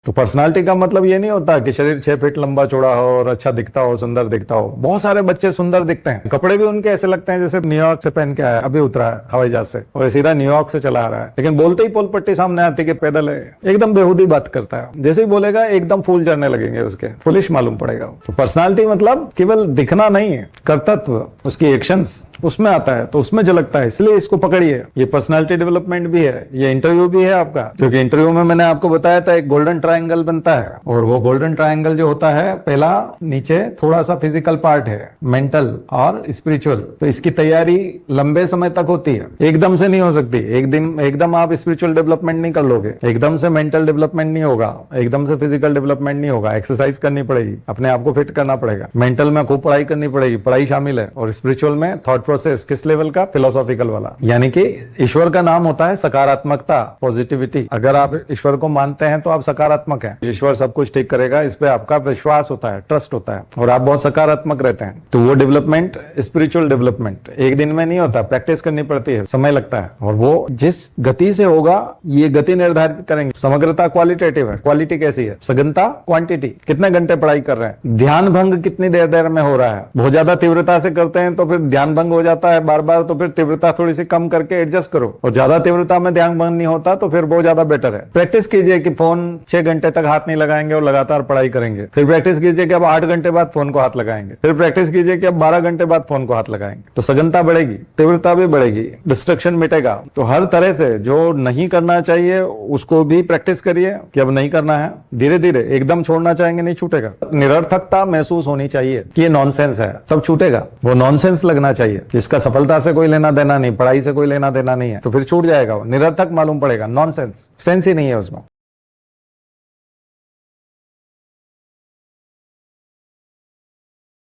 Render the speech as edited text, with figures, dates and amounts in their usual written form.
तो पर्सनालिटी का मतलब ये नहीं होता कि शरीर 6 फीट लंबा चौड़ा हो और अच्छा दिखता हो, सुंदर दिखता हो। बहुत सारे बच्चे सुंदर दिखते हैं, कपड़े भी उनके ऐसे लगते हैं जैसे न्यूयॉर्क से पहन के आया, अभी उतरा है हवाई जहाज से और सीधा न्यूयॉर्क से चला आ रहा है। लेकिन बोलते ही पोल पट्टी सामने आती कि पैदल है, एकदम बेहूदी बात करता है। जैसे ही बोलेगा एकदम फूल झड़ने लगेंगे उसके, फुलिश मालूम पड़ेगा। तो पर्सनालिटी मतलब केवल दिखना नहीं है, कर्तव्य, उसकी एक्शंस उसमें आता है, तो उसमें झलकता है। इसलिए इसको पकड़िए, ये पर्सनालिटी डेवलपमेंट भी है, ये इंटरव्यू भी है आपका। क्योंकि इंटरव्यू में मैंने आपको बताया था एक गोल्डन ट्रायंगल बनता है, और वो गोल्डन ट्रायंगल जो होता है, पहला नीचे थोड़ा सा फिजिकल पार्ट है, मेंटल और स्पिरिचुअल। तो इसकी तैयारी लंबे समय तक होती है, एकदम से नहीं हो सकती। एकदम आप स्पिरिचुअल डेवलपमेंट नहीं कर लोगे, एकदम से मेंटल डेवलपमेंट नहीं होगा, एकदम से फिजिकल डेवलपमेंट नहीं होगा। एक्सरसाइज करनी पड़ेगी, अपने आप को फिट करना पड़ेगा। मेंटल में खूब पढ़ाई करनी पड़ेगी, पढ़ाई शामिल है। और स्पिरिचुअल में थॉट प्रोसेस किस लेवल का, फिलोसॉफिकल वाला। यानी कि ईश्वर का नाम होता है सकारात्मकता, पॉजिटिविटी। अगर आप ईश्वर को मानते हैं तो आप सकारात्मक हैं, ईश्वर सब कुछ ठीक करेगा, इस पे आपका विश्वास होता है, ट्रस्ट होता है, और आप बहुत सकारात्मक रहते हैं। तो वो डेवलपमेंट, स्पिरिचुअल डेवलपमेंट एक दिन में नहीं होता, प्रैक्टिस करनी पड़ती है, समय लगता है। और वो जिस गति से होगा, ये गति निर्धारित करेंगे। समग्रता क्वालिटेटिव है, क्वालिटी कैसी है, सघनता क्वांटिटी, कितने घंटे पढ़ाई कर रहे हैं, ध्यान भंग कितनी देर में हो रहा है। बहुत ज्यादा तीव्रता से करते हैं तो फिर ध्यान भंग हो जाता है बार बार, तो फिर तीव्रता थोड़ी सी कम करके एडजस्ट करो। और ज्यादा तीव्रता में ध्यान भंग नहीं होता तो फिर बहुत ज्यादा बेटर है। प्रैक्टिस कीजिए कि फोन 6 घंटे तक हाथ नहीं लगाएंगे और लगातार पढ़ाई करेंगे। फिर प्रैक्टिस कीजिए कि अब 8 घंटे बाद फोन को हाथ लगाएंगे। फिर प्रैक्टिस कीजिए कि अब 12 घंटे बाद फोन को हाथ लगाएंगे। तो सघनता बढ़ेगी, तीव्रता भी बढ़ेगी, डिस्ट्रक्शन मिटेगा। तो हर तरह से जो नहीं करना चाहिए उसको भी प्रैक्टिस करिए कि अब नहीं करना है। धीरे धीरे, एकदम छोड़ना चाहेंगे नहीं छूटेगा। निरर्थकता महसूस होनी चाहिए कि ये नॉनसेंस है, तब छूटेगा। वो नॉनसेंस लगना चाहिए जिसका सफलता से कोई लेना देना नहीं, पढ़ाई से कोई लेना देना नहीं है, तो फिर छूट जाएगा। वो निरर्थक मालूम पड़ेगा, नॉनसेंस, सेंस ही नहीं है उसमें।